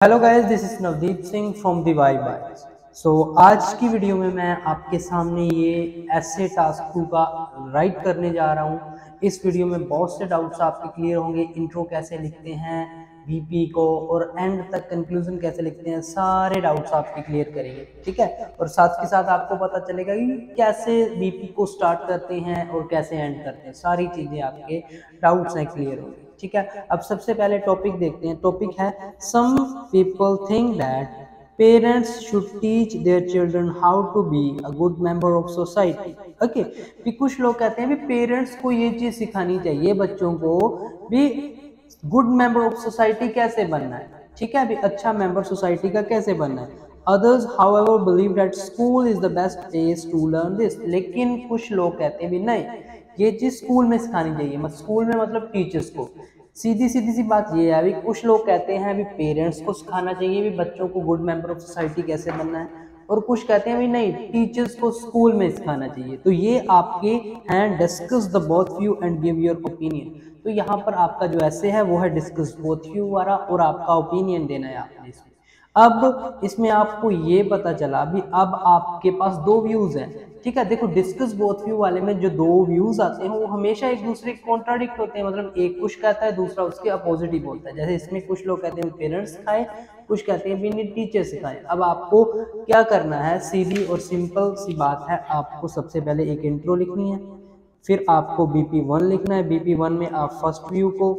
Hello guys, this is Navdeep Singh from the वाई बाय। आज की वीडियो में मैं आपके सामने ये ऐसे टास्क 2 का राइट करने जा रहा हूँ। इस वीडियो में बहुत से डाउट्स आपके क्लियर होंगे। इंट्रो कैसे लिखते हैं बीपी को और एंड तक कंक्लूजन कैसे लिखते हैं, सारे डाउट्स आपके क्लियर करेंगे। ठीक है, और साथ के साथ आपको पता चलेगा कि कैसे बीपी को स्टार्ट करते हैं और कैसे एंड करते हैं। सारी चीजें आपके डाउट्स हैं क्लियर होंगी। ठीक है, अब सबसे पहले टॉपिक देखते हैं। टॉपिक है some people think that parents should teach their children how to be a good member of society. Okay, भी कुछ लोग कहते हैं भी पेरेंट्स को ये चीज सिखानी चाहिए बच्चों को भी गुड मेंबर ऑफ सोसाइटी कैसे बनना है। ठीक है, अभी अच्छा मेंबर सोसाइटी का कैसे बनना है। Others, however, believe that school is the best place to learn this. लेकिन कुछ लोग कहते हैं भी नहीं, ये चीज स्कूल में सिखानी चाहिए। मत स्कूल में मतलब टीचर्स को। सीधी सीधी सी बात ये है, अभी कुछ लोग कहते हैं अभी पेरेंट्स को सिखाना चाहिए भी बच्चों को गुड मेंबर ऑफ सोसाइटी कैसे बनना है, और कुछ कहते हैं भी नहीं, टीचर्स को स्कूल में सिखाना चाहिए। तो ये आपके हैं discuss the both view and give your opinion. तो यहाँ पर आपका जो ऐसे है वो है डिस्कस बोथ व्यू वाला, और आपका ओपिनियन देना है आपने इसमें। अब इसमें आपको ये पता चला भी अब आपके पास दो व्यूज हैं। ठीक है, देखो डिस्कस बोथ व्यू वाले में जो दो व्यूज आते हैं वो हमेशा एक दूसरे के कॉन्ट्राडिक्ट होते हैं। मतलब एक कुछ कहता है, दूसरा उसके अपोजिट ही बोलता है। जैसे इसमें कुछ लोग कहते हैं पेरेंट्स सिखाएं, कुछ कहते हैं भी टीचर सिखाएं। अब आपको क्या करना है, सीधी और सिंपल सी बात है। आपको सबसे पहले एक इंट्रो लिखनी है, फिर आपको BP1 लिखना है। BP1 में आप फर्स्ट व्यू को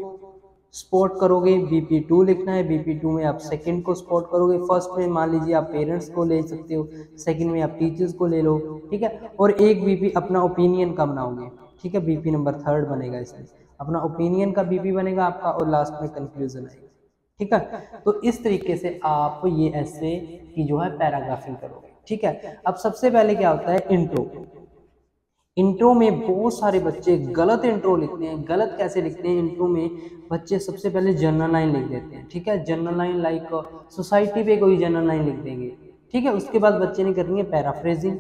स्पॉट करोगे, BP2 लिखना है। BP2 में आप सेकंड को स्पॉट करोगे। फर्स्ट में मान लीजिए आप पेरेंट्स को ले सकते हो, सेकंड में आप टीचर्स को ले लो। ठीक है, और एक BP अपना ओपिनियन का बनाओगे। ठीक है, BP नंबर 3 बनेगा इसमें, अपना ओपिनियन का BP बनेगा आपका, और लास्ट में कंक्लूजन आएगा। ठीक है, तो इस तरीके से आप ये ऐसे की जो है पैराग्राफिंग करोगे। ठीक है, अब सबसे पहले क्या होता है, इंट्रो। इंट्रो में बहुत सारे बच्चे गलत इंट्रो लिखते हैं। गलत कैसे लिखते हैं, इंट्रो में बच्चे सबसे पहले जनरल लाइन लिख देते हैं। ठीक है, जनरल लाइन लाइक सोसाइटी पे कोई जनरल लाइन लिख देंगे। ठीक है, उसके बाद बच्चे ने करनी है पैराफ्रेजिंग,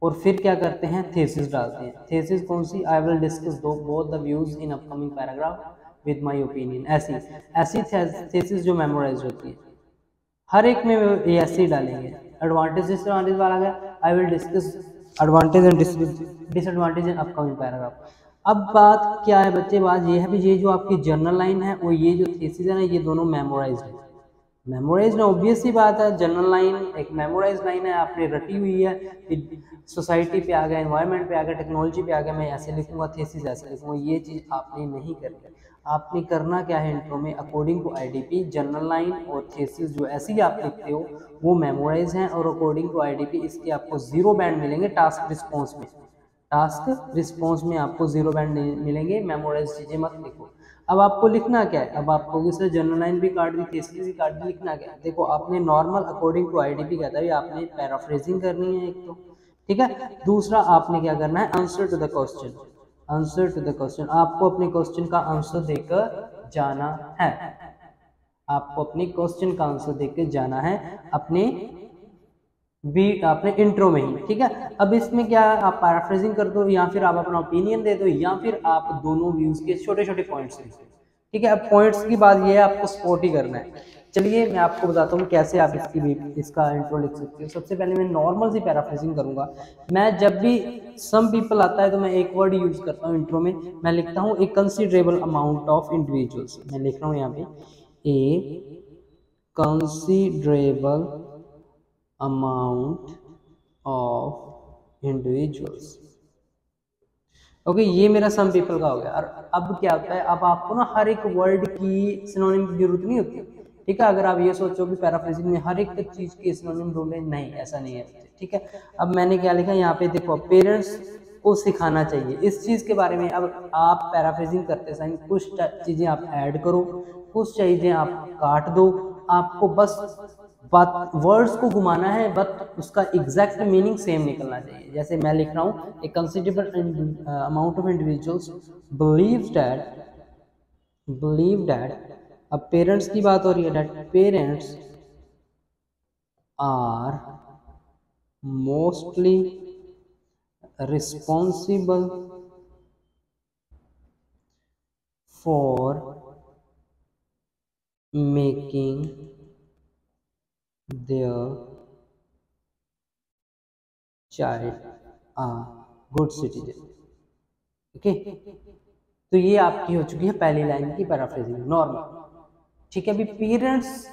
और फिर क्या करते हैं, थेसिस डालते हैं। थेसिस कौन सी, आई विल डिस्कस दो both the views in upcoming paragraph with my opinion. ऐसी ऐसी थेसिस जो मेमोराइज होती है, हर एक में ये ऐसे ही डालेंगे। एडवांटेज डिसएडवांटेज वाला गया, I will discuss advantage and disadvantage in upcoming paragraph. अब बात क्या है बच्चे, बात ये है भी ये जो आपकी जर्नल लाइन है और ये जो थीसिस है ना, ये दोनों मेमोराइज्ड है। मेमोराइज ना ऑब्वियस सी बात है, जनरल लाइन एक मेमोराइज लाइन है, आपने रटी हुई है। फिर सोसाइटी पे आ गया, एनवायरनमेंट पे आ गया, टेक्नोलॉजी पे आ गया, मैं ऐसे लिखूंगा, थीसिस ऐसे लिखूंगा। ये चीज आपने नहीं करनी। आपने करना क्या है, इंट्रो में according to IDP general line और थीसिस जो ऐसी आप लिखते हो वो मेमोराइज हैं, और अकॉर्डिंग टू आईडीपी इसके आपको 0 बैंड मिलेंगे टास्क रिस्पॉन्स में। टास्क रिस्पॉन्स में आपको 0 बैंड मिलेंगे, मेमोराइज चीजें मत लिखो। अब आपको लिखना क्या है, अब आपको सर जनरल लाइन भी काट दी, थीसिस भी काट दी, लिखना क्या है, देखो आपने नॉर्मल अकॉर्डिंग टू आईडीपी कहता है आपने पैराफ्रेजिंग करनी है एक तो। ठीक है, दूसरा आपने क्या करना है, answer to the question. Answer to the question, आपको अपने क्वेश्चन का आंसर देकर जाना है। आपको अपने क्वेश्चन का आंसर देकर जाना है अपने भी अपने इंट्रो में ही। ठीक है, अब इसमें क्या है, आप पैराफ्रेजिंग कर दो, या फिर आप अपना ओपिनियन दे दो, या फिर आप दोनों व्यूज के छोटे छोटे पॉइंट्स लिख दो। ठीक है, अब पॉइंट्स की बात ये है, आपको स्पॉट ही करना है। चलिए मैं आपको बताता हूँ कैसे आप इसका इंट्रो लिख सकते हो। सबसे पहले मैं नॉर्मल सी पैराफ्रेजिंग करूंगा। मैं जब भी सम पीपल आता है तो मैं एक वर्ड यूज करता हूँ इंट्रो में। मैं लिखता हूँ a considerable amount of individuals. मैं लिख रहा हूँ यहाँ पे a considerable amount of individuals। Okay, ये मेरा सम पीपल का हो गया। और अब क्या होता है, अब आपको ना हर एक वर्ड की सिनोनिम की जरूरत नहीं होती। ठीक है, अगर आप ये सोचो कि पैराफ्रेजिंग में हर एक चीज की सिनोनिम ढूंढे, नहीं ऐसा नहीं है। ठीक है, अब मैंने क्या लिखा यहाँ पे, देखो पेरेंट्स को सिखाना चाहिए इस चीज के बारे में। अब आप पैराफ्रेजिंग करते समय कुछ चीजें आप ऐड करो, कुछ चीजें आप काट दो। आपको बस बात वर्ड्स को घुमाना है, बट उसका एग्जैक्ट मीनिंग सेम निकलना चाहिए। जैसे मैं लिख रहा हूँ a considerable amount of individuals believe that. अब पेरेंट्स की बात हो रही है, that parents are mostly responsible for making their child a good citizen. Okay, तो ये आपकी हो चुकी है पहली लाइन की पैराफ्रेजिंग नॉर्मल। ठीक है, अभी पेरेंट्स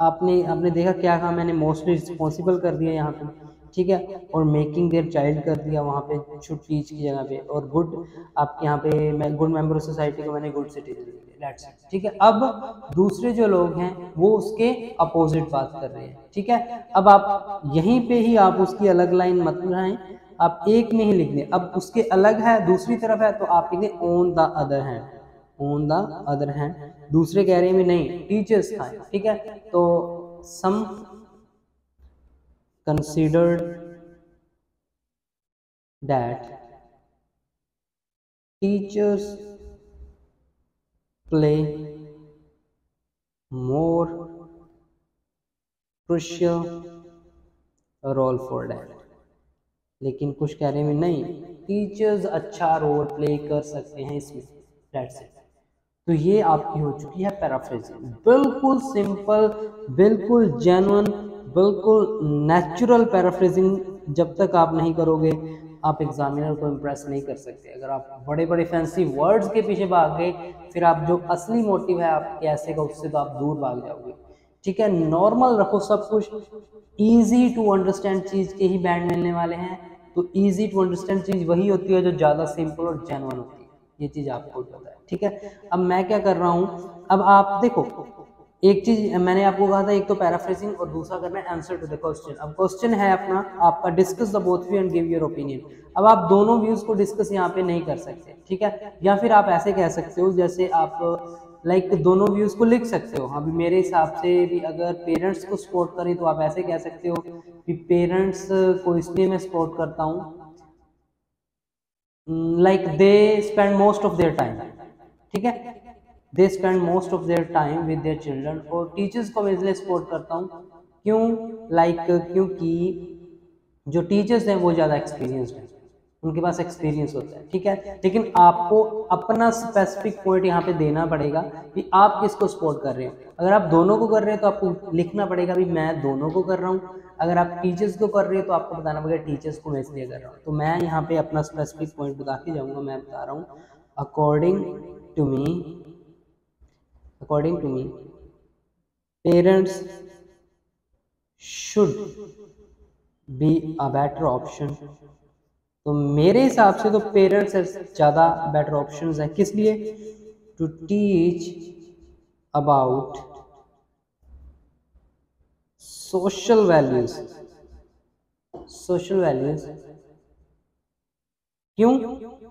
आपने आपने देखा क्या कहा मैंने, मोस्टली रिस्पॉन्सिबल कर दिया यहाँ पे। ठीक है, और मेकिंग देयर चाइल्ड कर दिया वहाँ पे शुड टीच की जगह पे, और गुड आपके यहाँ पे मैं गुड मेंबर ऑफ सोसाइटी को मैंने गुड सिटीजन दिया। ठीक है, अब दूसरे जो लोग हैं वो उसके अपोजिट बात कर रहे हैं। ठीक है, अब आप यहीं पे ही आप उसकी अलग लाइन मत बनाएं, आप एक में ही लिख दें। अब उसके अलग है दूसरी तरफ है तो आप लिख दें on the other hand, on the other hand. दूसरे कह रहे हैं नहीं टीचर्स का है। ठीक है, तो some considered that teachers play more crucial role for that. लेकिन कुछ कह रहे हैं नहीं टीचर्स अच्छा रोल प्ले कर सकते हैं इसमें, दैट्स इट। तो ये आपकी हो चुकी है पैराफ्रेजिंग, बिल्कुल सिंपल, बिल्कुल जेन्युइन, बिल्कुल नेचुरल पैराफ्रेजिंग। जब तक आप नहीं करोगे आप एग्जामिनर को इम्प्रेस नहीं कर सकते। अगर आप बड़े बड़े फैंसी वर्ड्स के पीछे भाग गए फिर आप जो असली मोटिव है आपके ऐसे का उससे तो आप दूर भाग जाओगे। ठीक है, नॉर्मल रखो सब कुछ, इजी टू अंडरस्टैंड चीज के ही बैंड मिलने वाले हैं। तो इजी टू अंडरस्टैंड चीज वही होती है जो ज्यादा सिंपल और जेन्युइन होती है, ये चीज आपको पता है। ठीक है, अब मैं क्या कर रहा हूँ, अब आप देखो एक चीज मैंने आपको कहा था, एक तो पैराफ्रेजिंग और दूसरा करना है आंसर टू द क्वेश्चन। अब क्वेश्चन है अपना आपका discuss the both view and give your opinion. अब आप दोनों व्यूज को डिस्कस यहाँ पे नहीं कर सकते। ठीक है, या फिर आप ऐसे कह सकते हो जैसे आप लाइक दोनों व्यूज को लिख सकते हो। अभी मेरे हिसाब से भी अगर पेरेंट्स को सपोर्ट करें तो आप ऐसे कह सकते हो कि पेरेंट्स को इसलिए मैं सपोर्ट करता हूँ like they spend most of their time. ठीक है, they spend most of their time with their children. और टीचर्स को मैं इसलिए सपोर्ट करता हूँ क्यों, लाइक क्योंकि जो टीचर्स हैं वो ज़्यादा एक्सपीरियंसड हैं, उनके पास एक्सपीरियंस होता है। ठीक है, लेकिन आपको अपना स्पेसिफिक पॉइंट यहाँ पे देना पड़ेगा कि आप किसको सपोर्ट कर रहे हो। अगर आप दोनों को कर रहे हैं तो आपको लिखना पड़ेगा भी मैं दोनों को कर रहा हूँ। अगर आप टीचर्स को कर रहे हो तो आपको बताना पड़ेगा टीचर्स को मैं इसलिए कर रहा हूँ। तो मैं यहाँ पे अपना स्पेसिफिक पॉइंट बता के जाऊँगा। मैं बता रहा हूँ according to me, according to me parents should be a better option. तो मेरे हिसाब से तो पेरेंट्स ज़्यादा बेटर ऑप्शंस हैं। किस लिए, to teach about social values, social values. क्यों,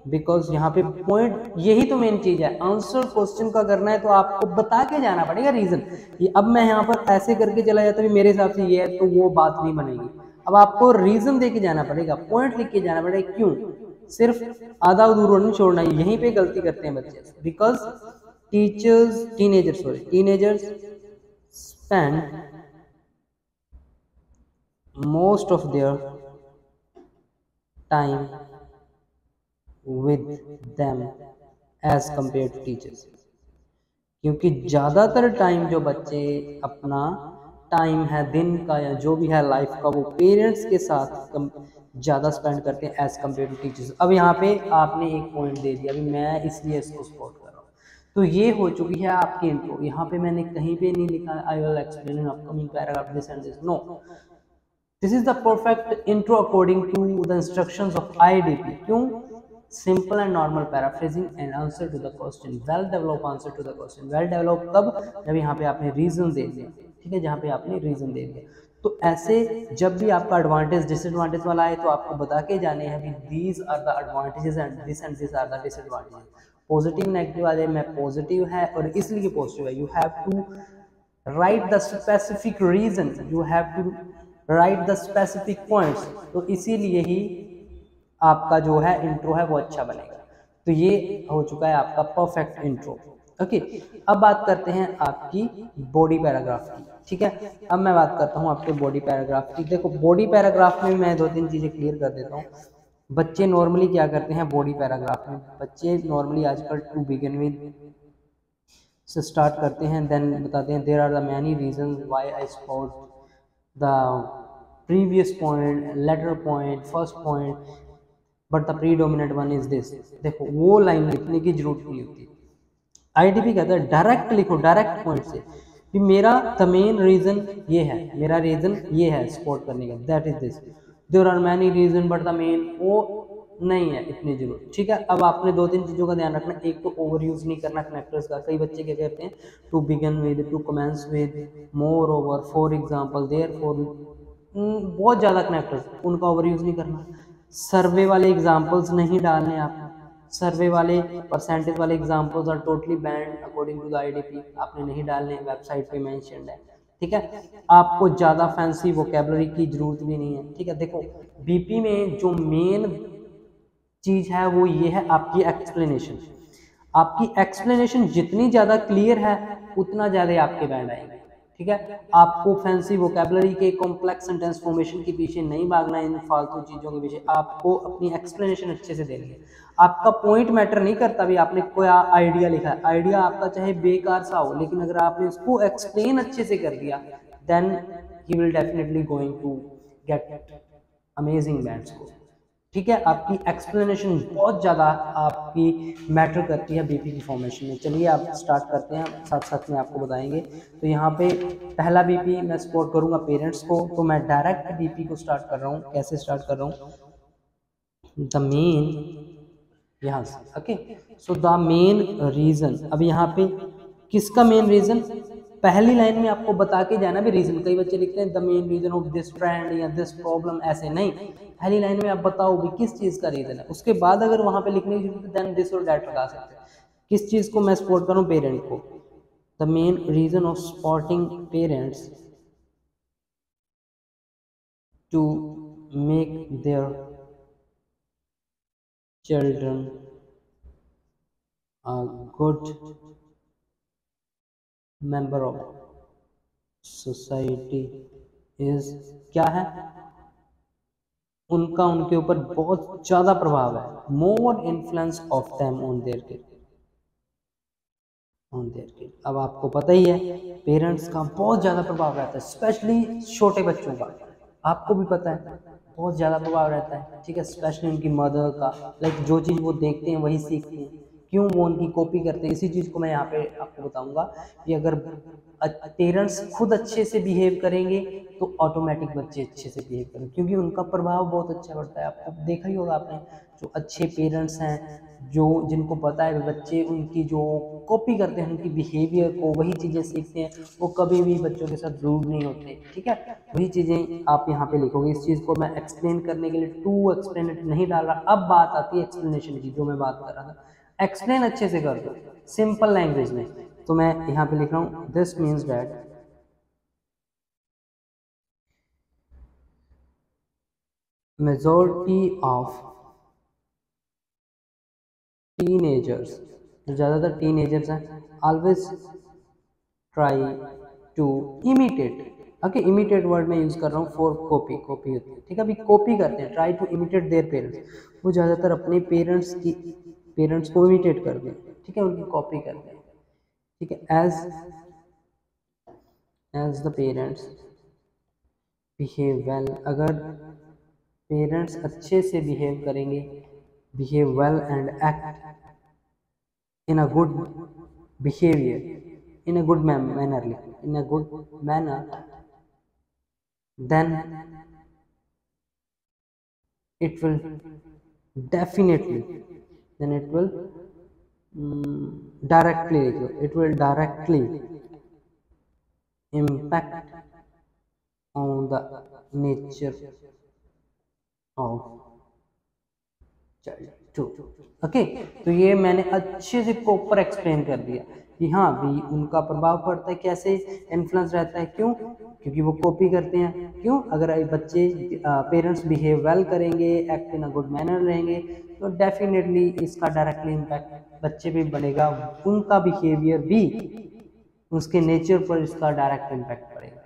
बिकॉज यहाँ पे पॉइंट यही तो मेन चीज है। आंसर क्वेश्चन का करना है तो आपको बता के जाना पड़ेगा रीजन। ये अब मैं यहाँ पर ऐसे करके चला जाता भी मेरे हिसाब से ये है तो वो बात नहीं बनेगी। अब आपको रीजन दे के जाना पड़ेगा, पॉइंट लिख के जाना पड़ेगा क्यों, सिर्फ आधा अधूरा नहीं छोड़ना। यहीं पे गलती करते हैं बच्चे, because teachers teenagers sorry teenagers spend most of their time with them as compared to teachers। क्योंकि ज़्यादातर टाइम जो बच्चे अपना टाइम है दिन का या जो भी है लाइफ का वो पेरेंट्स के साथ ज़्यादा स्पेंड करते हैं एज कम्पेयर टू टीचर्स। अब यहाँ पे आपने एक पॉइंट दे दिया भी मैं इसलिए इसको सपोर्ट कर रहा हूँ। तो ये हो चुकी है आपकी इंट्रो। यहाँ पे मैंने कहीं पे नहीं लिखा I will explain in upcoming paragraph this and this, no, this is the perfect intro according to the instructions of IDP। क्यों, simple and normal paraphrasing and answer to the question, well develop answer to the question. Well develop तब जब यहाँ पे आपने reason दे दिया। ठीक है, जहाँ पे आपने रीजन दे दिया। तो ऐसे जब भी आपका एडवांटेज डिसएडवांटेज वाला है तो आपको बता के जाने हैं भी these are the advantages and this are the disadvantages. Positive negative वाले में पॉजिटिव है और इसलिए पॉजिटिव है। You have to write the specific reason, you have to write the specific points. तो इसीलिए ही आपका जो है इंट्रो है वो अच्छा बनेगा। तो ये हो चुका है आपका परफेक्ट इंट्रो। ओके, अब बात करते हैं आपकी बॉडी पैराग्राफ की। ठीक है, अब मैं बात करता हूँ आपके बॉडी पैराग्राफ की। देखो बॉडी पैराग्राफ में मैं 2-3 चीज़ें क्लियर कर देता हूँ। बच्चे नॉर्मली क्या करते हैं बॉडी पैराग्राफ में, बच्चे नॉर्मली आजकल टू बिगिन विद से स्टार्ट करते हैं, देन बताते हैं there are the many reasons why I support the previous point, later point, first point, but the predominant one is this. देखो वो लाइन लिखने की जरूरत नहीं होती। आईडीपी कहता है डायरेक्ट लिखो, डायरेक्ट पॉइंट से कि मेरा द मेन रीजन ये है, मेरा रीजन ये है सपोर्ट करने का, that is this. There are many reason but the main, वो नहीं है इतनी जरूरत। ठीक है, अब आपने दो तीन चीज़ों का ध्यान रखना। एक तो ओवर यूज नहीं करना कनेक्टर्स का। कई बच्चे क्या कहते हैं, to begin with, to commence with, moreover, for example, therefore, बहुत ज़्यादा कनेक्टर्स, उनका ओवर यूज नहीं करना। सर्वे वाले एग्जाम्पल्स नहीं डालने आप। सर्वे वाले परसेंटेज वाले examples are totally band according to the IDP, आपने नहीं डालने, वेबसाइट पे मेंशन्ड है। ठीक है, आपको ज़्यादा फैंसी वोकेबलरी की जरूरत भी नहीं है। ठीक है, देखो बीपी में जो मेन चीज़ है वो ये है आपकी एक्सप्लेनेशन। आपकी एक्सप्लेनेशन जितनी ज़्यादा क्लियर है उतना ज़्यादा आपके बैंड आएंगे। ठीक है, आपको फैंसी वोकेबलरी के कॉम्प्लेक्स सेंटेंस फॉर्मेशन के पीछे नहीं भागना, इन फालतू चीज़ों के पीछे। आपको अपनी एक्सप्लेनेशन अच्छे से देनी है। आपका पॉइंट मैटर नहीं करता भी आपने कोई आइडिया लिखा है, आइडिया आपका चाहे बेकार सा हो, लेकिन अगर आपने उसको एक्सप्लेन अच्छे से कर दिया then he will definitely going to get amazing band score. ठीक है, आपकी एक्सप्लेनेशन बहुत ज़्यादा आपकी मैटर करती है बीपी की फॉर्मेशन में। चलिए आप स्टार्ट करते हैं, साथ साथ में आपको बताएंगे। तो यहाँ पे पहला बीपी मैं सपोर्ट करूँगा पेरेंट्स को, तो मैं डायरेक्ट बीपी को स्टार्ट कर रहा हूँ। कैसे स्टार्ट कर रहा हूँ, द मेन, यहाँ से, okay. So the main reason, अब यहाँ पे किसका मेन रीज़न, पहली लाइन में आपको बता के जाना भी रीज़न। कई बच्चे लिखते हैं the main reason of this trend या दिस प्रॉब्लम, ऐसे नहीं। पहली लाइन में आप बताओ भी किस चीज़ का रीज़न है, उसके बाद अगर वहाँ पे लिखने की जरूरत है देन दिस और डैट लगा सकते हैं। किस चीज़ को मैं सपोर्ट करूँ, पेरेंट को। The main reason of supporting parents to make their children a good member of society is, क्या है, उनका उनके ऊपर बहुत ज़्यादा प्रभाव है, मोर influence of them on their kid, on their kid. अब आपको पता ही है पेरेंट्स का बहुत ज़्यादा प्रभाव रहता है, स्पेशली छोटे बच्चों का, आपको भी पता है बहुत ज़्यादा प्रभाव रहता है। ठीक है, स्पेशली उनकी मदर का, लाइक जो चीज़ वो देखते हैं वही सीखते हैं, क्यों वो उनकी कॉपी करते हैं। इसी चीज़ को मैं यहाँ पे आपको बताऊंगा कि अगर पेरेंट्स खुद अच्छे से बिहेव करेंगे तो ऑटोमेटिक बच्चे अच्छे से बिहेव करेंगे, क्योंकि उनका प्रभाव बहुत अच्छा पड़ता है। आपको देखा ही होगा आपने, जो अच्छे पेरेंट्स हैं, जो जिनको पता है बच्चे उनकी जो कॉपी करते हैं, उनकी बिहेवियर को, वही चीज़ें सीखते हैं, वो कभी भी बच्चों के साथ रूड नहीं होते। ठीक है, वही चीज़ें आप यहाँ पे लिखोगे। इस चीज़ को मैं एक्सप्लेन करने के लिए टू एक्सप्लेनेट नहीं डाल रहा। अब बात आती है एक्सप्लेनेशन की, जो मैं बात कर रहा था, एक्सप्लेन अच्छे से कर दो सिंपल लैंग्वेज में। तो मैं यहाँ पे लिख रहा हूँ this means that majority of teenagers, जो ज़्यादातर टीनेजर्स हैं, always try to imitate, okay, imitate word में यूज़ कर रहा हूँ फॉर कॉपी, कॉपी होती है। ठीक है, अभी कॉपी करते हैं, try to imitate their parents, वो ज़्यादातर अपने पेरेंट्स को इमिटेट करते हैं। ठीक है, उनकी कॉपी करते हैं। ठीक है, as the parents behave well, अगर पेरेंट्स अच्छे से बिहेव करेंगे, behave well and act in a good behaviour, in a good manner, in a good manner, then it will definitely, then it will directly, it will directly impact on the nature of child too. Okay, तो ये मैंने अच्छे से proper explain कर दिया कि हाँ भी उनका प्रभाव पड़ता है, कैसे इन्फ्लुएंस रहता है, क्यों, क्योंकि वो कॉपी करते हैं। क्यों, अगर बच्चे पेरेंट्स बिहेव वेल करेंगे, act in a good manner रहेंगे, तो डेफिनेटली इसका डायरेक्टली इम्पैक्ट बच्चे पे बढ़ेगा, उनका बिहेवियर भी, उसके नेचर पर इसका डायरेक्ट इम्पैक्ट पड़ेगा।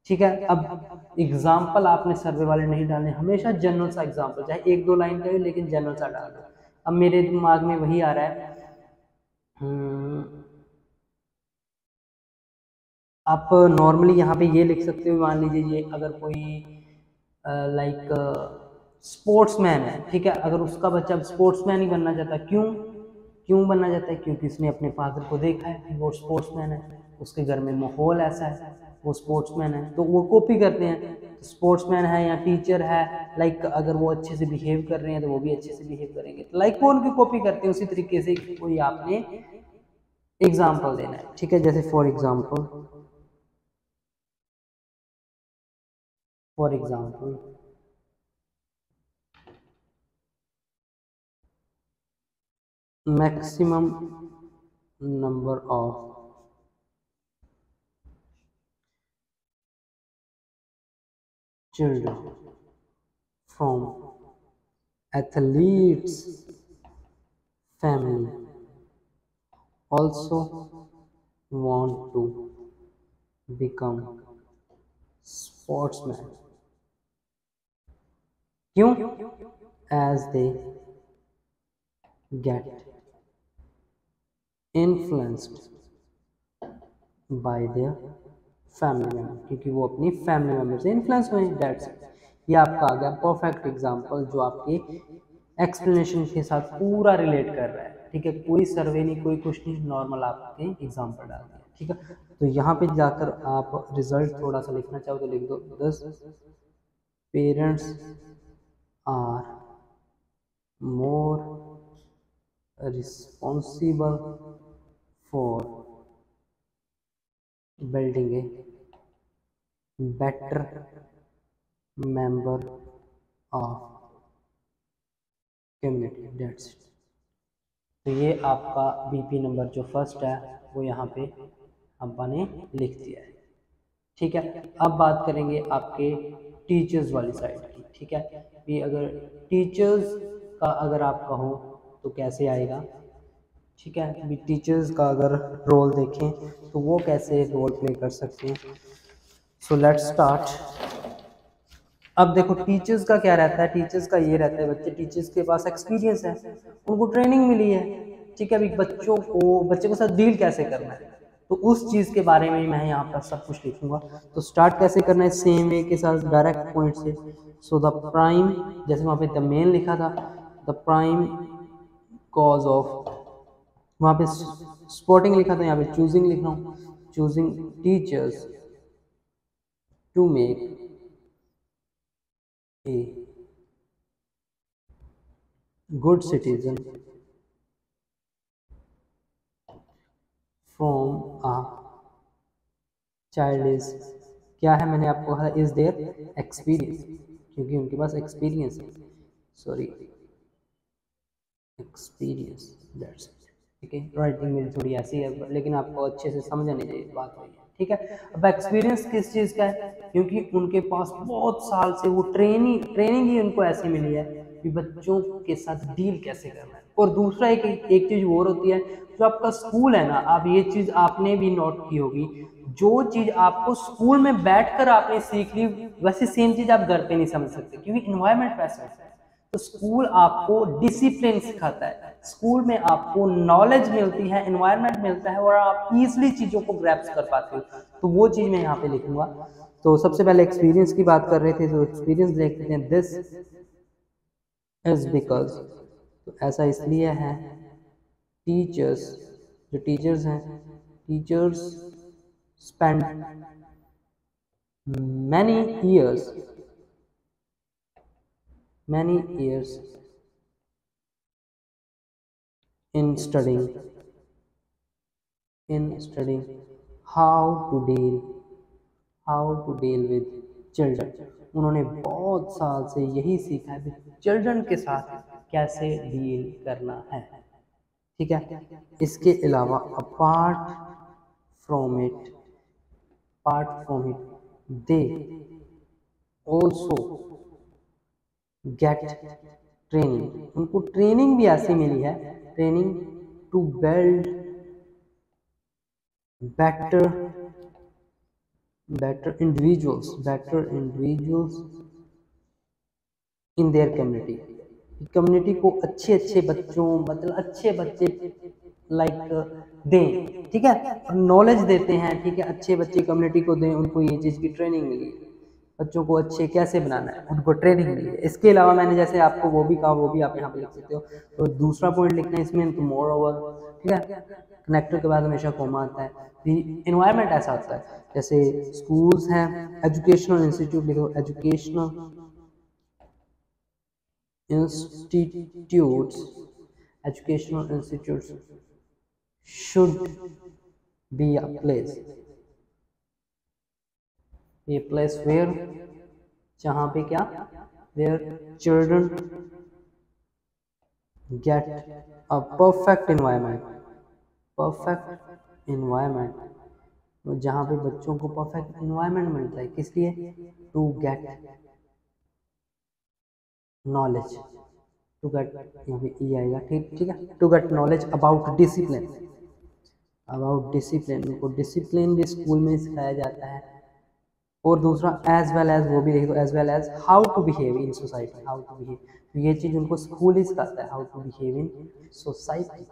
ठीक है, अब एग्जाम्पल आपने सर्वे वाले नहीं डालने, हमेशा जनरल सा एग्जाम्पल, चाहे एक दो लाइन का हो लेकिन जनरल सा डाल दो। अब मेरे दिमाग में वही आ रहा है, आप नॉर्मली यहाँ पे ये लिख सकते हो, मान लीजिए ये अगर कोई लाइक स्पोर्ट्समैन है, ठीक है, अगर उसका बच्चा स्पोर्ट्समैन ही बनना चाहता है, क्यों बनना चाहता है, क्योंकि उसने अपने फादर को देखा है कि वो स्पोर्ट्समैन है, उसके घर में माहौल ऐसा है, वो स्पोर्ट्समैन है, तो वो कॉपी करते हैं। स्पोर्ट्समैन है या टीचर है, लाइक अगर वो अच्छे से बिहेव कर रहे हैं तो वो भी अच्छे से बिहेव करेंगे, तो लाइक वो उनकी कॉपी करते हैं। उसी तरीके से कोई आपने एग्जाम्पल देना है, ठीक है, जैसे for example maximum number of children from athletes family also want to become sportsman, क्यों, as they get influenced by their family member, क्योंकि वो अपनी फैमिली मेम्बर से इन्फ्लुएंस हुए। That's it. ये आपका आ गया परफेक्ट एग्जांपल जो आपके एक्सप्लेनेशन के साथ पूरा रिलेट कर रहा है, ठीक है, कोई सर्वे नहीं, कोई कुछ नहीं, नॉर्मल आपके एग्जांपल डाल दिया, ठीक है। तो यहाँ पे जाकर आप रिजल्ट थोड़ा सा लिखना चाहो तो लिख दो, 10 parents are more responsible for building a better member of community, that's it। तो ये आपका बीपी नंबर जो फर्स्ट है वो यहाँ पे आपने लिख दिया है, ठीक है। अब बात करेंगे आपके टीचर्स वाली साइड की, ठीक है। ये अगर टीचर्स का अगर आप कहो तो कैसे आएगा, ठीक है। अभी टीचर्स का अगर रोल देखें तो वो कैसे रोल प्ले कर सकते हैं। So let's start. अब देखो टीचर्स का क्या रहता है, टीचर्स का ये रहता है, बच्चे टीचर्स के पास एक्सपीरियंस है, उनको ट्रेनिंग मिली है, ठीक है। अभी बच्चे को साथ डील कैसे करना है, तो उस चीज़ के बारे में मैं यहाँ पर सब कुछ लिखूंगा। तो स्टार्ट कैसे करना है, सेम वे के साथ डायरेक्ट पॉइंट से। सो द प्राइम, जैसे वहाँ पे द मेन लिखा था, द प्राइम कॉज ऑफ, वहाँ पे स्पोर्टिंग लिखा था, यहाँ पे चूजिंग लिख रहा हूँ, choosing teachers to make a good citizen from a child is, क्या है, मैंने आपको कहा इज देयर एक्सपीरियंस, क्योंकि उनके पास एक्सपीरियंस है, सॉरी एक्सपीरियंस, दैट्स इट, ठीक है। राइटिंग मेरी थोड़ी ऐसी है लेकिन आपको अच्छे से समझ आनी चाहिए बात वही है, ठीक है। अब एक्सपीरियंस किस चीज़ का है, क्योंकि उनके पास बहुत साल से वो ट्रेनिंग ही उनको ऐसी मिली है कि बच्चों के साथ डील कैसे करना है। और दूसरा एक चीज़ और होती है, जो आपका स्कूल है ना, आप ये चीज़ आपने भी नोट की होगी, जो चीज़ आपको स्कूल में बैठकर आपने सीख ली वैसे सेम चीज़ आप घर पे नहीं समझ सकते, क्योंकि इन्वायरमेंट वैसा है। तो स्कूल आपको डिसिप्लिन सिखाता है, स्कूल में आपको नॉलेज मिलती है, एनवायरनमेंट मिलता है, और आप इजीली चीज़ों को ग्रैप्स कर पाते हो, तो वो चीज़ मैं यहाँ पे लिखूंगा। तो सबसे पहले एक्सपीरियंस की बात कर रहे थे, तो एक्सपीरियंस देखते हैं, दिस इज बिकॉज, तो ऐसा इसलिए है, टीचर्स, जो टीचर्स हैं, teachers spend many years in studying how to deal with children। उन्होंने बहुत साल से यही सीखा है चिल्ड्रन के साथ कैसे डील करना है, ठीक है। इसके अलावा from it they also get training, उनको ट्रेनिंग भी ऐसी मिली है, training to build better individuals in their community को अच्छे बच्चों, मतलब अच्छे बच्चे लाइक दें, ठीक है, नॉलेज देते हैं, ठीक है, अच्छे बच्चे कम्युनिटी को दें, उनको ये चीज़ की ट्रेनिंग मिली है, बच्चों को अच्छे कैसे बनाना है उनको ट्रेनिंग मिली है। इसके अलावा मैंने जैसे आपको वो भी कहा, वो भी आप यहाँ पे लिख सकते हो। तो दूसरा पॉइंट लिखना है इसमें, तो मोर ओवर, ठीक है, कनेक्टर के बाद हमेशा कॉमा आता है। इन्वायरमेंट ऐसा होता है, जैसे स्कूल्स हैं, एजुकेशनल इंस्टीट्यूट लिखो, educational institutes educational institutes should be a place where, जहाँ पे क्या, where children get a perfect environment, जहाँ पे बच्चों को परफेक्ट इन्वायरमेंट मिलता है, किस लिए, to get knowledge, to get, यहाँ पे ई आएगा, ठीक, ठीक है, to get knowledge about discipline, उनको डिसिप्लिन भी स्कूल में सिखाया जाता है। और दूसरा एज वेल एज, वो भी देख दो, as well as how to behave in society, how to behave, तो ये चीज़ उनको स्कूल ही सिखाता है, how to behave in society.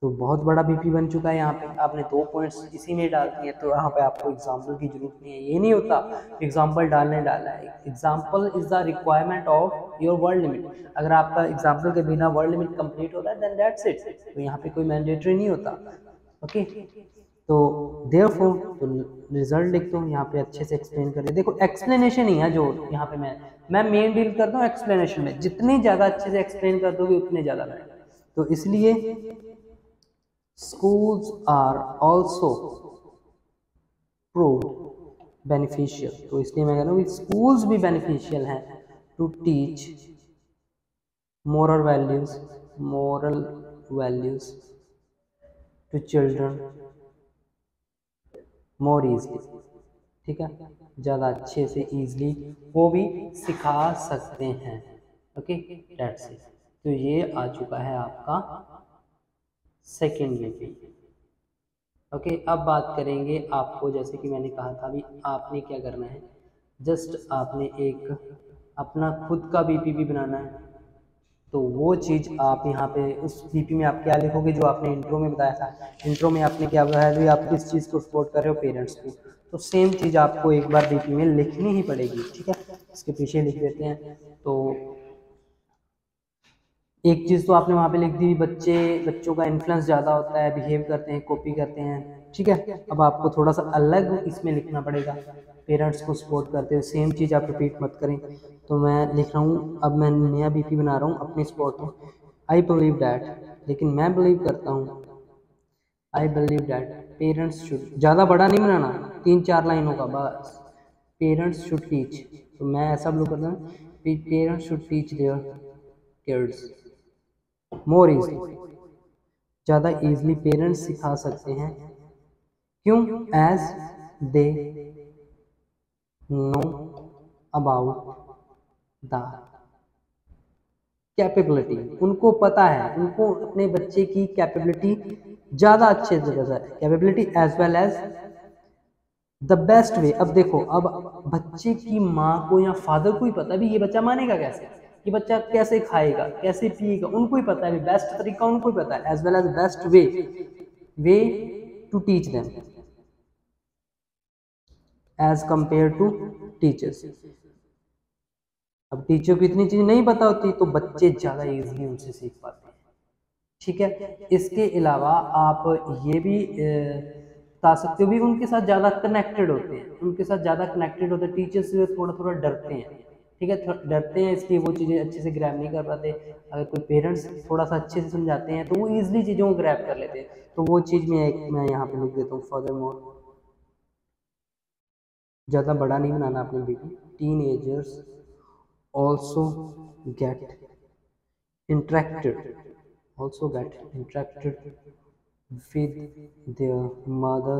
तो बहुत बड़ा बीपी बन चुका है यहाँ पे, आपने 2 पॉइंट्स इसी में डाल दिए, तो यहाँ पे आपको एग्जाम्पल की जरूरत नहीं है। ये नहीं होता एग्जाम्पल डालने डाला है, example is the requirement of your word limit. अगर आपका एग्जाम्पल के बिना वर्ड लिमिट कंप्लीट हो रहा है देन दैट्स इट, तो यहाँ पे कोई मैंडेटरी नहीं होता। ओके, तो देयरफॉर, तो रिजल्ट लिख दो यहाँ पे, अच्छे से एक्सप्लेन कर दे। देखो एक्सप्लेनेशन ही है जो यहाँ पे मैं मेन डील करता हूँ एक्सप्लेनेशन में, जितनी ज़्यादा अच्छे से एक्सप्लेन कर दोगे उतने ज़्यादा बेटर। तो इसलिए schools are also proved beneficial, तो इसलिए मैं कह रहा हूँ स्कूल्स भी बेनिफिशियल हैं to teach moral values to children more easily, ठीक है, ज़्यादा अच्छे से ईजिली वो भी सिखा सकते हैं। Okay, that's it. तो ये आ चुका है आपका सेकेंड वीपी। ओके, अब बात करेंगे आपको, जैसे कि मैंने कहा था अभी, आपने क्या करना है, जस्ट आपने एक अपना खुद का बीपी बनाना है। तो वो चीज़ आप यहाँ पे उस बीपी में आप क्या लिखोगे, जो आपने इंट्रो में बताया था। इंट्रो में आपने क्या बताया था, आप किस चीज़ को सपोर्ट कर रहे हो, पेरेंट्स को। तो सेम चीज़ आपको एक बार बीपी में लिखनी ही पड़ेगी, ठीक है। इसके पीछे लिख देते हैं। तो एक चीज़ तो आपने वहाँ पे लिख दी, बच्चों का इन्फ्लुएंस ज़्यादा होता है, बिहेव करते हैं, कॉपी करते हैं, ठीक है। अब आपको थोड़ा सा अलग इसमें लिखना पड़ेगा, पेरेंट्स को सपोर्ट करते हो। सेम चीज़ आप रिपीट मत करें। तो मैं लिख रहा हूँ, अब मैं नया बीपी बना रहा हूँ अपनी स्पॉट में। आई बिलीव डैट, लेकिन मैं बिलीव करता हूँ, I believe that parents should, ज़्यादा बड़ा नहीं बनाना, 3-4 लाइनों का बस। पेरेंट्स शुड टीच, तो मैं ऐसा बिलीव करता हूँ, parents should teach their kids more easily, ज़्यादा इजली पेरेंट्स सिखा सकते हैं। क्यों, as they know about the capability, उनको पता है, उनको अपने बच्चे की कैपेबिलिटी ज़्यादा अच्छे से पता है, capability as well as the best way. अब देखो, अब बच्चे की माँ को या फादर को ही पता है भी ये बच्चा मानेगा कैसे, ये बच्चा कैसे खाएगा, कैसे पिएगा, उनको ही पता है, बेस्ट तरीका उनको ही पता है, as well as best way to teach them as compare to teachers. अब टीचर को इतनी चीज नहीं पता होती, तो बच्चे ज्यादा इजीली उनसे सीख पाते हैं, ठीक है। इसके अलावा आप ये भी बता सकते हो भी, उनके साथ ज़्यादा कनेक्टेड होते हैं, उनके साथ ज़्यादा कनेक्टेड होते हैं, टीचर से थोड़ा थोड़ा डरते हैं, ठीक है, डरते हैं, इसलिए वो चीज़ें अच्छे से ग्रैब नहीं कर पाते। अगर कोई पेरेंट्स थोड़ा सा अच्छे से समझाते हैं तो वो ईजिली चीज़ों को ग्रैब कर लेते हैं। तो वो चीज़ मैं यहाँ पे लिख देता हूँ, फर्दर मोर, ज़्यादा बड़ा नहीं बनाना अपने baby. Tin agers also get interacted, with their mother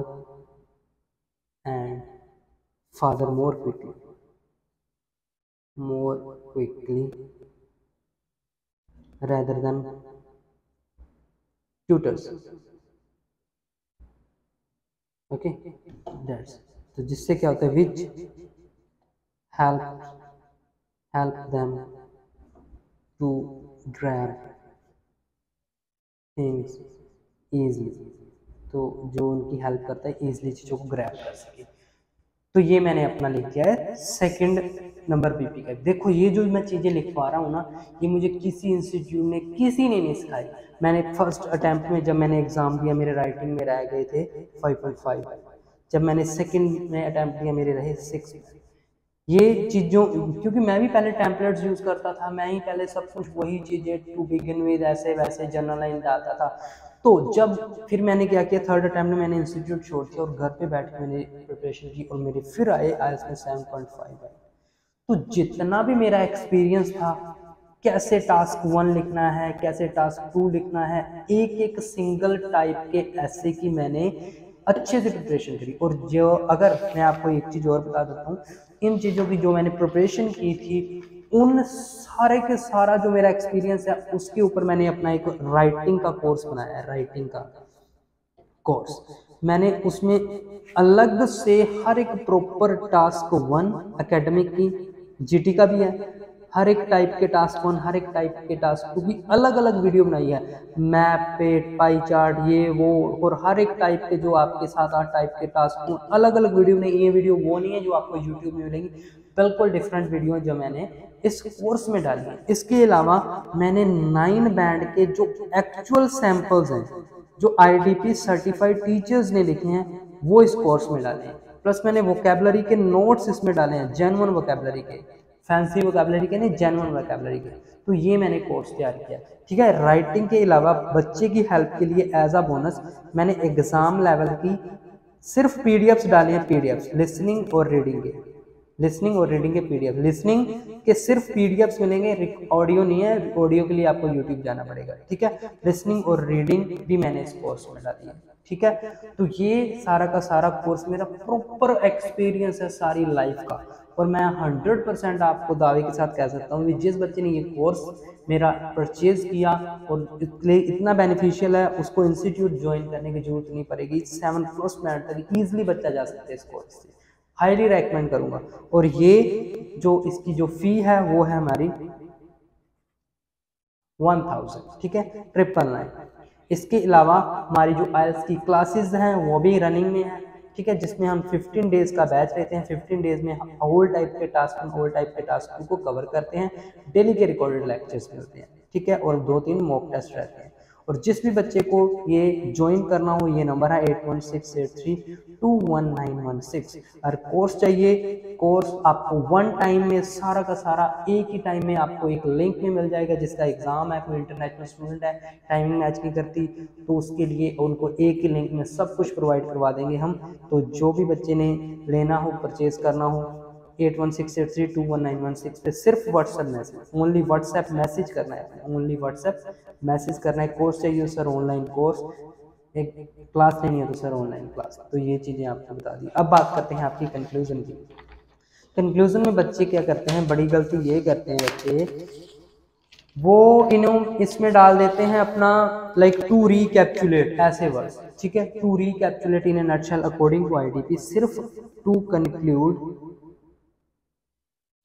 and father more quickly rather than tutors। Okay, that's, तो जिससे क्या होता है, which help help them to grab things easily, तो जो उनकी हेल्प करता है ईजिली चीज़ों को ग्रैब कर सके। तो ये मैंने अपना लिख दिया है सेकंड नंबर बीपी का। देखो ये जो मैं चीज़ें लिखवा रहा हूँ ना, ये मुझे किसी इंस्टीट्यूट ने किसी ने नहीं सिखाई। मैंने फर्स्ट अटेम्प्ट में जब मैंने एग्ज़ाम दिया मेरे राइटिंग में रह गए थे 5.5, जब मैंने सेकंड में अटेम्प्ट दिया मेरे रहे 6। ये चीज़ों, क्योंकि मैं भी पहले टेम्पलेट्स यूज़ करता था, मैं ही पहले सब कुछ वही चीज़ें टू बिगिन विद ऐसे वैसे जनरल लाइन डालता था। तो जब फिर मैंने क्या किया, थर्ड अटेम्प्ट में मैंने इंस्टीट्यूट छोड़ दिया और घर पे बैठ के मैंने प्रिपरेशन की और मेरे फिर आए आईएलटीएस में 7.5 आए। तो जितना भी मेरा एक्सपीरियंस था, कैसे टास्क 1 लिखना है, कैसे टास्क 2 लिखना है, एक एक सिंगल टाइप के ऐसे की मैंने अच्छे से प्रिपरेशन करी। और जो अगर मैं आपको एक चीज़ और बता देता हूँ, इन चीज़ों की जो मैंने प्रिपरेशन की थी, उन सारे के सारा जो मेरा एक्सपीरियंस है उसके ऊपर मैंने अपना एक राइटिंग का कोर्स बनाया है। राइटिंग का कोर्स मैंने उसमें अलग से हर एक प्रॉपर टास्क 1 एकेडमिक की, जीटी का भी है, हर एक टाइप के टास्क 1, हर एक टाइप के टास्क 2 की अलग अलग वीडियो बनाई है। मैप पे पाई चार्ट ये वो, और हर एक टाइप के जो आपके 7-8 टाइप के टास्क अलग अलग वीडियो नहीं, ये वीडियो वो नहीं है जो आपको यूट्यूब में मिलेगी, बिल्कुल डिफरेंट वीडियो जो मैंने इस कोर्स में डाली है। इसके अलावा मैंने 9 बैंड के जो एक्चुअल सैंपल्स हैं, जो आईडीपी सर्टिफाइड टीचर्स ने लिखे हैं, वो इस कोर्स में डाले हैं। प्लस मैंने वोकैबुलरी के नोट्स इसमें डाले हैं, जेन्युइन वोकैबुलरी के, फैंसी वोकैबुलरी के नहीं, जेन्युइन वोकैबुलरी के। तो ये मैंने कोर्स तैयार किया। ठीक है, राइटिंग के अलावा बच्चे की हेल्प के लिए एज अ बोनस मैंने एग्जाम लेवल की सिर्फ पीडीएफ्स डाले हैं, पीडीएफ्स लिसनिंग और रीडिंग के, लिसनिंग और रीडिंग के पीडीएफ। लिसनिंग के सिर्फ पीडीएफ्स मिलेंगे, ऑडियो नहीं है, ऑडियो के लिए आपको यूट्यूब जाना पड़ेगा। ठीक है, लिसनिंग और रीडिंग भी मैंने इस कोर्स में डाली है। ठीक है, तो ये सारा का सारा कोर्स मेरा प्रॉपर एक्सपीरियंस है सारी लाइफ का, और मैं 100% आपको दावे के साथ कह सकता हूँ कि जिस बच्चे ने ये कोर्स मेरा परचेज किया और इतना बेनिफिशियल है, उसको इंस्टीट्यूट ज्वाइन करने की जरूरत नहीं पड़ेगी। 7+ मिनट तक ईजिली बच्चा जा सकता है इस कोर्स से, हाईली रेकमेंड करूंगा। और ये जो इसकी जो फी है वो है हमारी 1000, ठीक है, 999। इसके अलावा हमारी जो आईएलटीएस की क्लासेस हैं वो भी रनिंग में है। ठीक है, जिसमें हम 15 डेज का बैच लेते हैं। 15 डेज में हम ऑल टाइप के टास्क, ऑल टाइप के टास्क को कवर करते हैं। डेली के रिकॉर्डेड लेक्चर्स मिलते हैं। ठीक है, और 2-3 मॉक टेस्ट रहते हैं। और जिस भी बच्चे को ये ज्वाइन करना हो, ये नंबर है 8168321916। अगर कोर्स चाहिए, कोर्स आपको वन टाइम में सारा का सारा एक ही टाइम में आपको एक लिंक में मिल जाएगा। जिसका एग्जाम है, कोई इंटरनेशनल स्टूडेंट है, टाइमिंग मैच नहीं करती, तो उसके लिए उनको एक ही लिंक में सब कुछ प्रोवाइड करवा देंगे हम। तो जो भी बच्चे ने लेना हो, परचेज करना हो, 8168321916 पे सिर्फ WhatsApp message, only WhatsApp message करना है, ओनली व्हाट्सएप मैसेज करना है। कोर्स चाहिए सर, ऑनलाइन कोर्स, एक क्लास लेनी है तो सर ऑनलाइन क्लास। तो ये चीज़ें आपको बता दी। अब बात करते हैं आपकी कंक्लूजन की। कंक्लूजन में बच्चे क्या करते हैं, बड़ी गलती ये करते हैं बच्चे, वो इन्हों इसमें डाल देते हैं अपना लाइक टू रिकैप्चुलेट ऐसे वर्ड्स। ठीक है, to recapitulate in a nutshell according to IDP, सिर्फ टू कंक्लूड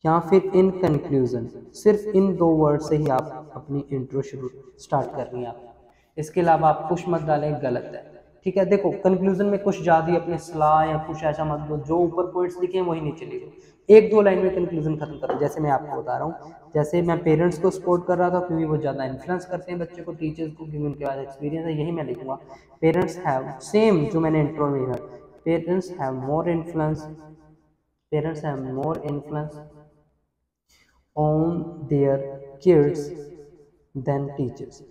या फिर इन कंक्लूजन, सिर्फ इन 2 वर्ड से ही आप अपनी इंट्रो शुरू स्टार्ट कर रही हैं आप। इसके अलावा आप कुछ मत डालें, गलत है। ठीक है, देखो कंक्लूजन में कुछ ज़्यादा अपनी सलाह या कुछ ऐसा मत दो, जो ऊपर पॉइंट्स लिखे हैं वही नीचे लिखो। 1-2 लाइन में कंक्लूजन खत्म करो। जैसे मैं आपको बता रहा हूँ, जैसे मैं पेरेंट्स को सपोर्ट कर रहा था क्योंकि वो ज़्यादा इन्फ्लुएंस करते हैं बच्चे को, टीचर्स को, क्योंकि उनके पास एक्सपीरियंस है, यही मैं लिखूंगा। पेरेंट्स हैव, सेम जो मैंने इंट्रो में है, parents have more influence, parents have more influence on their kids than teachers,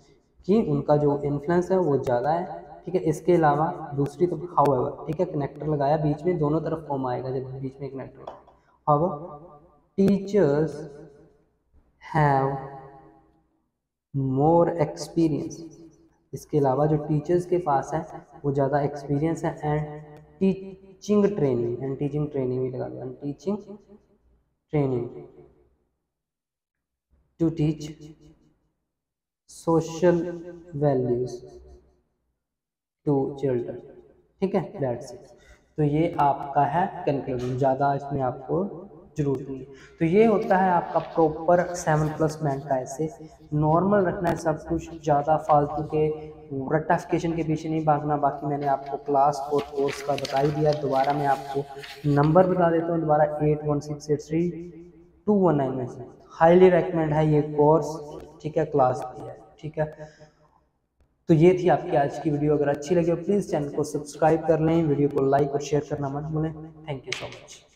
कि उनका जो इन्फ्लुएंस है वो ज़्यादा है। ठीक है, इसके अलावा दूसरी तो हाउएवर, ठीक है, कनेक्टर लगाया बीच में, दोनों तरफ फॉर्म आएगा जब बीच में connector. However teachers have more experience, इसके अलावा जो टीचर्स के पास है वो ज़्यादा एक्सपीरियंस है। And teaching training, and teaching training भी लगा दो, and teaching training to teach social values to children. ठीक है, दैट्स इट। तो ये आपका है कंक्लूजन, ज़्यादा इसमें आपको जरूरत नहीं है। तो ये होता है आपका प्रॉपर 7+ बैंक का। ऐसे नॉर्मल रखना है सब कुछ, ज़्यादा फालतू के रट्टाफिकेशन के पीछे नहीं भागना। बाकी मैंने आपको क्लास और कोर्स का बता ही दिया। दोबारा मैं आपको नंबर बता देता हूँ दोबारा, 81683219। हाईली रेकमेंड है ये कोर्स, ठीक है, क्लास भी है, ठीक है। तो ये थी आपकी आज की वीडियो। अगर अच्छी लगी हो प्लीज़ चैनल को सब्सक्राइब कर लें, वीडियो को लाइक और शेयर करना मत भूलें। Thank you so much.